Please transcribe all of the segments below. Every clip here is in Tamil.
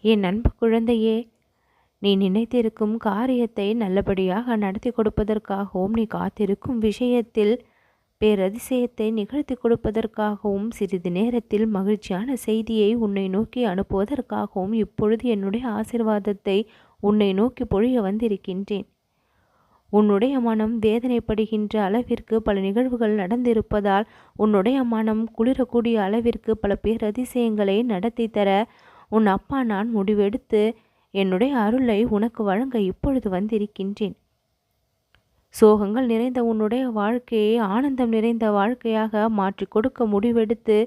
என் அன்பு குழந்தையே, நீ நினைத்திருக்கும் காரியத்தை நல்லபடியாக நடத்தி கொடுப்பதற்காகவும், நீ காத்திருக்கும் விஷயத்தில் பேரதிசயத்தை நிகழ்த்தி கொடுப்பதற்காகவும், சிறிது நேரத்தில் மகிழ்ச்சியான செய்தியை உன்னை நோக்கி அனுப்புவதற்காகவும் இப்பொழுது என்னுடைய ஆசிர்வாதத்தை உன்னை நோக்கி பொழிய வந்திருக்கின்றேன். உன்னுடைய மனம் வேதனைப்படுகின்ற அளவிற்கு பல நிகழ்வுகள் நடந்திருப்பதால், உன்னுடைய மனம் குளிரக்கூடிய அளவிற்கு பல பேரதிசயங்களை நடத்தி தர உன் அப்பா நான் முடிவெடுத்து என்னுடைய அருளை உனக்கு வழங்க இப்பொழுது வந்திருக்கின்றேன். சோகங்கள் நிறைந்த உன்னுடைய வாழ்க்கையை ஆனந்தம் நிறைந்த வாழ்க்கையாக மாற்றி கொடுக்க முடிவெடுத்து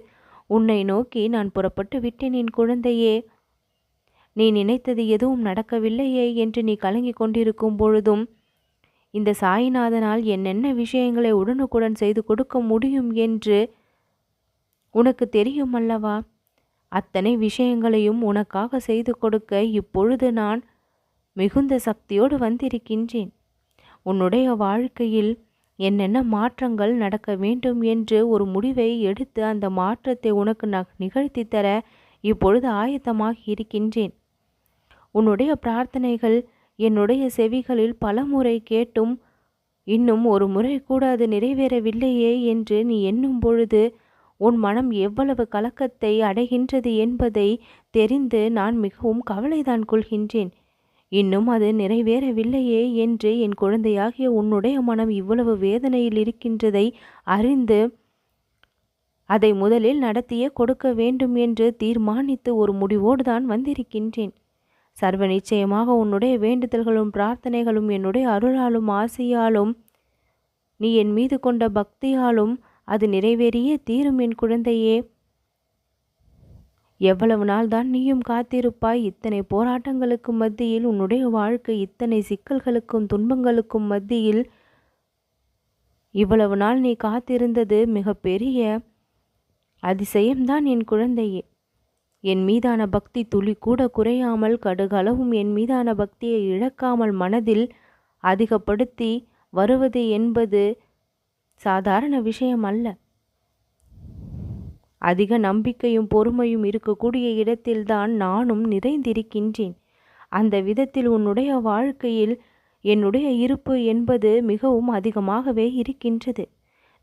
உன்னை நோக்கி நான் புறப்பட்டு விட்டேன். என் குழந்தையே, நீ நினைத்தது எதுவும் நடக்கவில்லையே என்று நீ கலங்கிக் கொண்டிருக்கும் பொழுதும், இந்த சாயிநாதனால் என்னென்ன விஷயங்களை உடனுக்குடன் செய்து கொடுக்க முடியும் என்று உனக்கு தெரியும் அல்லவா? அத்தனை விஷயங்களையும் உனக்காக செய்து கொடுக்க இப்பொழுது நான் மிகுந்த சக்தியோடு வந்திருக்கின்றேன். உன்னுடைய வாழ்க்கையில் என்னென்ன மாற்றங்கள் நடக்க வேண்டும் என்று ஒரு முடிவை எடுத்து அந்த மாற்றத்தை உனக்கு நிகழ்த்தி தர இப்பொழுது ஆயத்தமாகி இருக்கின்றேன். உன்னுடைய பிரார்த்தனைகள் என்னுடைய செவிகளில் பல முறை கேட்டும் இன்னும் ஒரு முறை கூட அது நிறைவேறவில்லையே என்று நீ எண்ணும் பொழுது உன் மனம் எவ்வளவு கலக்கத்தை அடைகின்றது என்பதை தெரிந்து நான் மிகவும் கவலைதான் கொள்கின்றேன். இன்னும் அது நிறைவேறவில்லையே என்று என் குழந்தையாகிய உன்னுடைய மனம் இவ்வளவு வேதனையில் இருக்கின்றதை அறிந்து அதை முதலில் நடத்தியே கொடுக்க வேண்டும் என்று தீர்மானித்து ஒரு முடிவோடு தான் வந்திருக்கின்றேன். சர்வ நிச்சயமாக உன்னுடைய வேண்டுதல்களும் பிரார்த்தனைகளும் என்னுடைய அருளாலும் ஆசையாலும் நீ என் மீது கொண்ட பக்தியாலும் அது நிறைவேறியே தீரும். என் குழந்தையே, எவ்வளவு நாள் தான் நீயும் காத்திருப்பாய்? இத்தனை போராட்டங்களுக்கு மத்தியில், உன்னுடைய வாழ்க்கை இத்தனை சிக்கல்களுக்கும் துன்பங்களுக்கும் மத்தியில் இவ்வளவு நாள் நீ காத்திருந்தது மிக பெரிய அதிசயம்தான் என் குழந்தையே. என் மீதான பக்தி துளி கூட குறையாமல், கடுகளவும் என் மீதான பக்தியை இழக்காமல் மனதில் அதிகப்படுத்தி வருவது என்பது சாதாரண விஷயம் அல்ல. அதிக நம்பிக்கையும் பொறுமையும் இருக்கக்கூடிய இடத்தில்தான் நானும் நிறைந்திருக்கின்றேன். அந்த விதத்தில் உன்னுடைய வாழ்க்கையில் என்னுடைய இருப்பு என்பது மிகவும் அதிகமாகவே இருக்கின்றது.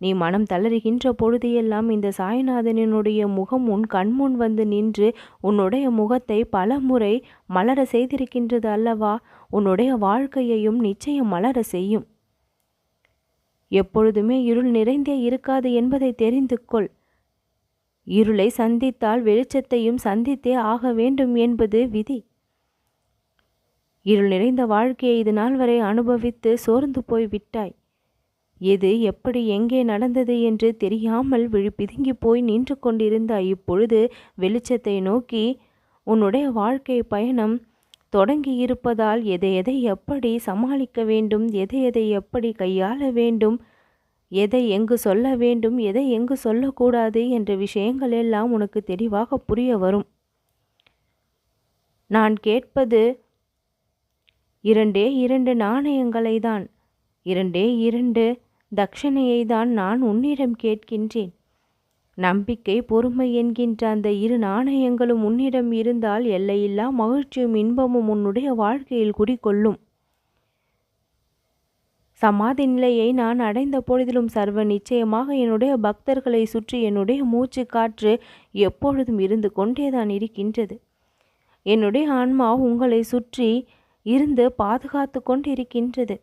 நீ மனம் தளறுகின்ற பொழுதையெல்லாம் இந்த சாய்நாதனினுடைய முகம் உன் கண்முன் வந்து நின்று உன்னுடைய முகத்தை பல முறை மலர செய்திருக்கின்றது அல்லவா? உன்னுடைய வாழ்க்கையையும் நிச்சயம் மலர செய்யும். எப்பொழுதுமே இருள் நிறைந்தே இருக்காது என்பதை தெரிந்து கொள். இருளை சந்தித்தால் வெளிச்சத்தையும் சந்தித்தே ஆக வேண்டும் என்பது விதி. இருள் நிறைந்த வாழ்க்கையை இது நாள் வரை அனுபவித்து சோர்ந்து போய் விட்டாய். எது எப்படி எங்கே நடந்தது என்று தெரியாமல் விழிப்பிதுங்கி போய் நின்று கொண்டிருந்தாய். இப்பொழுது வெளிச்சத்தை நோக்கி உன்னுடைய வாழ்க்கை பயணம் தொடங்கி இருப்பதால் எதை எதை எப்படி சமாளிக்க வேண்டும், எதை எதை எப்படி கையாள வேண்டும், எதை எங்கு சொல்ல வேண்டும், எதை எங்கு சொல்லக்கூடாது என்ற விஷயங்கள் எல்லாம் உனக்கு தெளிவாக புரிய வரும். நான் கேட்பது 2 நாணயங்களை தான், 2 தட்சணையை தான் நான் உன்னிடம் கேட்கின்றேன். நம்பிக்கை, பொறுமை என்கின்ற அந்த 2 நாணயங்களும் உன்னிடம் இருந்தால் எல்லையில்லா மகிழ்ச்சியும் இன்பமும் உன்னுடைய வாழ்க்கையில் குடிகொள்ளும். சமாதி நிலையை நான் அடைந்த பொழுதிலும் சர்வ நிச்சயமாக என்னுடைய பக்தர்களை சுற்றி என்னுடைய மூச்சு காற்று எப்பொழுதும் இருந்து கொண்டேதான் இருக்கின்றது. என்னுடைய ஆன்மா உங்களை சுற்றி இருந்து பாதுகாத்து கொண்டிருக்கின்றது.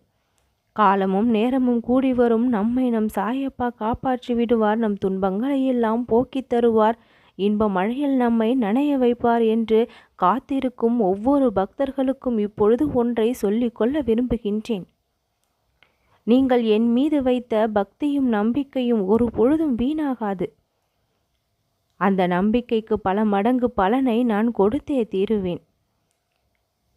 காலமும் நேரமும் கூடி வரும். நம்மை நம் சாயப்பா காப்பாற்றி விடுவார். நம் துன்பங்களை எல்லாம் போக்கித் தருவார். இன்ப மழையில் நம்மை நனைய வைப்பார் என்று காத்திருக்கும் ஒவ்வொரு பக்தர்களுக்கும் இப்பொழுது ஒன்றை சொல்லிக்கொள்ள விரும்புகின்றேன். நீங்கள் என் மீது வைத்த பக்தியும் நம்பிக்கையும் ஒரு பொழுதும் வீணாகாது. அந்த நம்பிக்கைக்கு பல மடங்கு பலனை நான் கொடுத்தே தீருவேன்.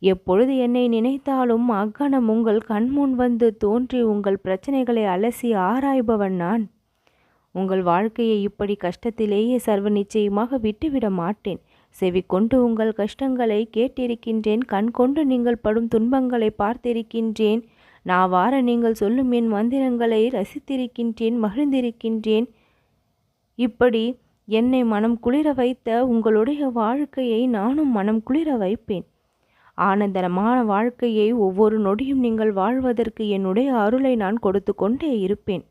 எப்பொழுது என்னை நினைத்தாலும் அக்கணம் உங்கள் கண்முன் வந்து தோன்றி உங்கள் பிரச்சனைகளை அலசி ஆராய்பவன் நான். உங்கள் வாழ்க்கையை இப்படி கஷ்டத்திலேயே சர்வ நிச்சயமாக விட்டுவிட மாட்டேன். செவி கொண்டு உங்கள் கஷ்டங்களை கேட்டிருக்கின்றேன். கண் கொண்டு நீங்கள் படும் துன்பங்களை பார்த்திருக்கின்றேன். நாவார நீங்கள் சொல்லும் என் மந்திரங்களை ரசித்திருக்கின்றேன், மகிழ்ந்திருக்கின்றேன். இப்படி என்னை மனம் குளிர வைத்த உங்களுடைய வாழ்க்கையை நானும் மனம் குளிர வைப்பேன். ஆனந்தமான வாழ்க்கையை ஒவ்வொரு நொடியும் நீங்கள் வாழ்வதற்கு என்னுடைய அருளை நான் கொடுத்து கொண்டே இருப்பேன்.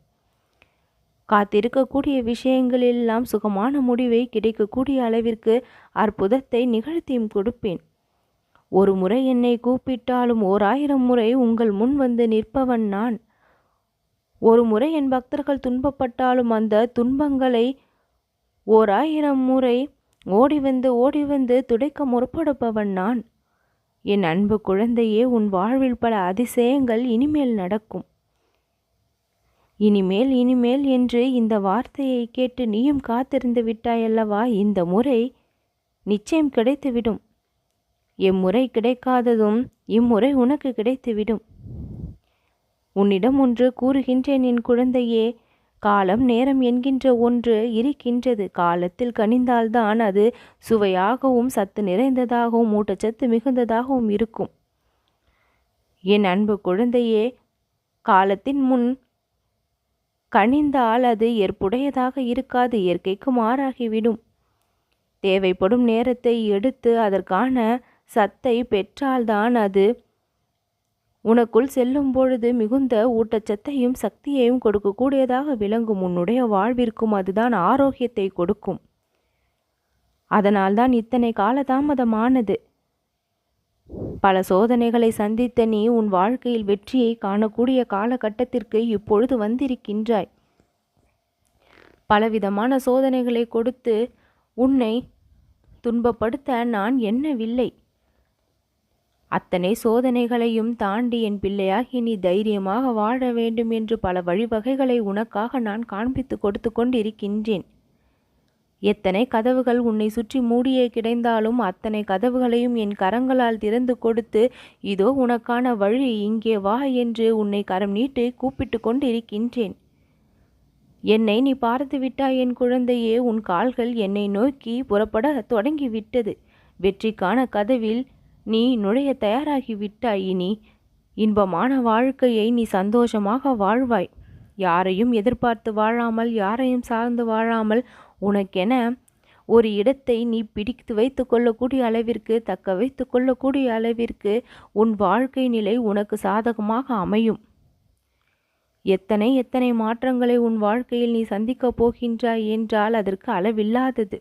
காத்திருக்கக்கூடிய விஷயங்களெல்லாம் சுகமான முடிவை கிடைக்கக்கூடிய அளவிற்கு அற்புதத்தை நிகழ்த்தியும் கொடுப்பேன். ஒரு முறை என்னை கூப்பிட்டாலும் 1000 முறை உங்கள் முன் வந்து நிற்பவன் நான். ஒரு முறை என் பக்தர்கள் துன்பப்பட்டாலும் அந்த துன்பங்களை 1000 முறை ஓடி வந்து துடைக்க முற்படுப்பவன் நான். என் அன்பு குழந்தையே, உன் வாழ்வில் பல அதிசயங்கள் இனிமேல் நடக்கும். இனிமேல் என்று இந்த வார்த்தையை கேட்டு நீயும் காத்திருந்து விட்டாயல்லவா? இந்த முறை நிச்சயம் கிடைத்துவிடும். எம்முறை கிடைக்காததும் இம்முறை உனக்கு கிடைத்துவிடும். உன்னிடம் ஒன்று கூறுகின்றேன் என் குழந்தையே, காலம் நேரம் என்கின்ற ஒன்று இருக்கின்றது. காலத்தில் கனிந்தால்தான் அது சுவையாகவும் சத்து நிறைந்ததாகவும் ஊட்டச்சத்து மிகுந்ததாகவும் இருக்கும். என் அன்பு குழந்தையே, காலத்தின் முன் கனிந்தால் அது ஏற்புடையதாக இருக்காது, இயற்கைக்கு மாறாகிவிடும். தேவைப்படும் நேரத்தை எடுத்து அதற்கான சத்தை பெற்றால்தான் அது உனக்குள் செல்லும் பொழுது மிகுந்த ஊட்டச்சத்தையும் சக்தியையும் கொடுக்கக்கூடியதாக விளங்கும். உன்னுடைய வாழ்விற்கும் அதுதான் ஆரோக்கியத்தை கொடுக்கும். அதனால்தான் இத்தனை காலதாமதமானது. பல சோதனைகளை சந்தித்த நீ உன் வாழ்க்கையில் வெற்றியை காணக்கூடிய காலகட்டத்திற்கு இப்பொழுது வந்திருக்கின்றாய். பலவிதமான சோதனைகளை கொடுத்து உன்னை துன்பப்படுத்த நான் எண்ணவில்லை. அத்தனை சோதனைகளையும் தாண்டி என் பிள்ளையாகி நீ தைரியமாக வாழ வேண்டும் என்று பல வழிவகைகளை உனக்காக நான் காண்பித்து கொடுத்து கொண்டிருக்கின்றேன். எத்தனை கதவுகள் உன்னை சுற்றி மூடியே கிடைந்தாலும் அத்தனை கதவுகளையும் என் கரங்களால் திறந்து கொடுத்து, இதோ உனக்கான வழி, இங்கே வா என்று உன்னை கரம் நீட்டி கூப்பிட்டு கொண்டிருக்கின்றேன். என்னை நீ பார்த்து விட்டாய் என் குழந்தையே. உன் கால்கள் என்னை நோக்கி புறப்பட தொடங்கிவிட்டது. வெற்றிக்கான கதவில் நீ நுழைய தயாராகிவிட்டாய். இனி இன்பமான வாழ்க்கையை நீ சந்தோஷமாக வாழ்வாய். யாரையும் எதிர்பார்த்து வாழாமல், யாரையும் சார்ந்து வாழாமல், உனக்கென ஒரு இடத்தை நீ பிடித்து வைத்து கொள்ளக்கூடிய அளவிற்கு, தக்க வைத்து கொள்ளக்கூடிய அளவிற்கு உன் வாழ்க்கை நிலை உனக்கு சாதகமாக அமையும். எத்தனை மாற்றங்களை உன் வாழ்க்கையில் நீ சந்திக்கப் போகின்றாய் என்றால் அதற்கு அளவில்லாதது.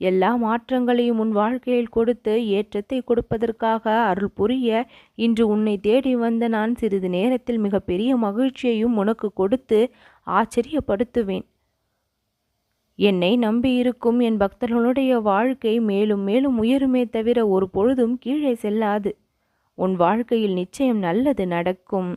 எல்லா மாற்றங்களையும் உன் வாழ்க்கையில் கொடுத்து ஏற்றத்தை கொடுப்பதற்காக அருள் புரிய இன்று உன்னை தேடி வந்த நான் சிறிது நேரத்தில் மிகப்பெரிய மகிழ்ச்சியையும் உனக்கு கொடுத்து ஆச்சரியப்படுத்துவேன். என்னை நம்பியிருக்கும் என் பக்தர்களுடைய வாழ்க்கை மேலும் மேலும் உயருமே தவிர ஒரு பொழுதும் கீழே செல்லாது. உன் வாழ்க்கையில் நிச்சயம் நல்லது நடக்கும்.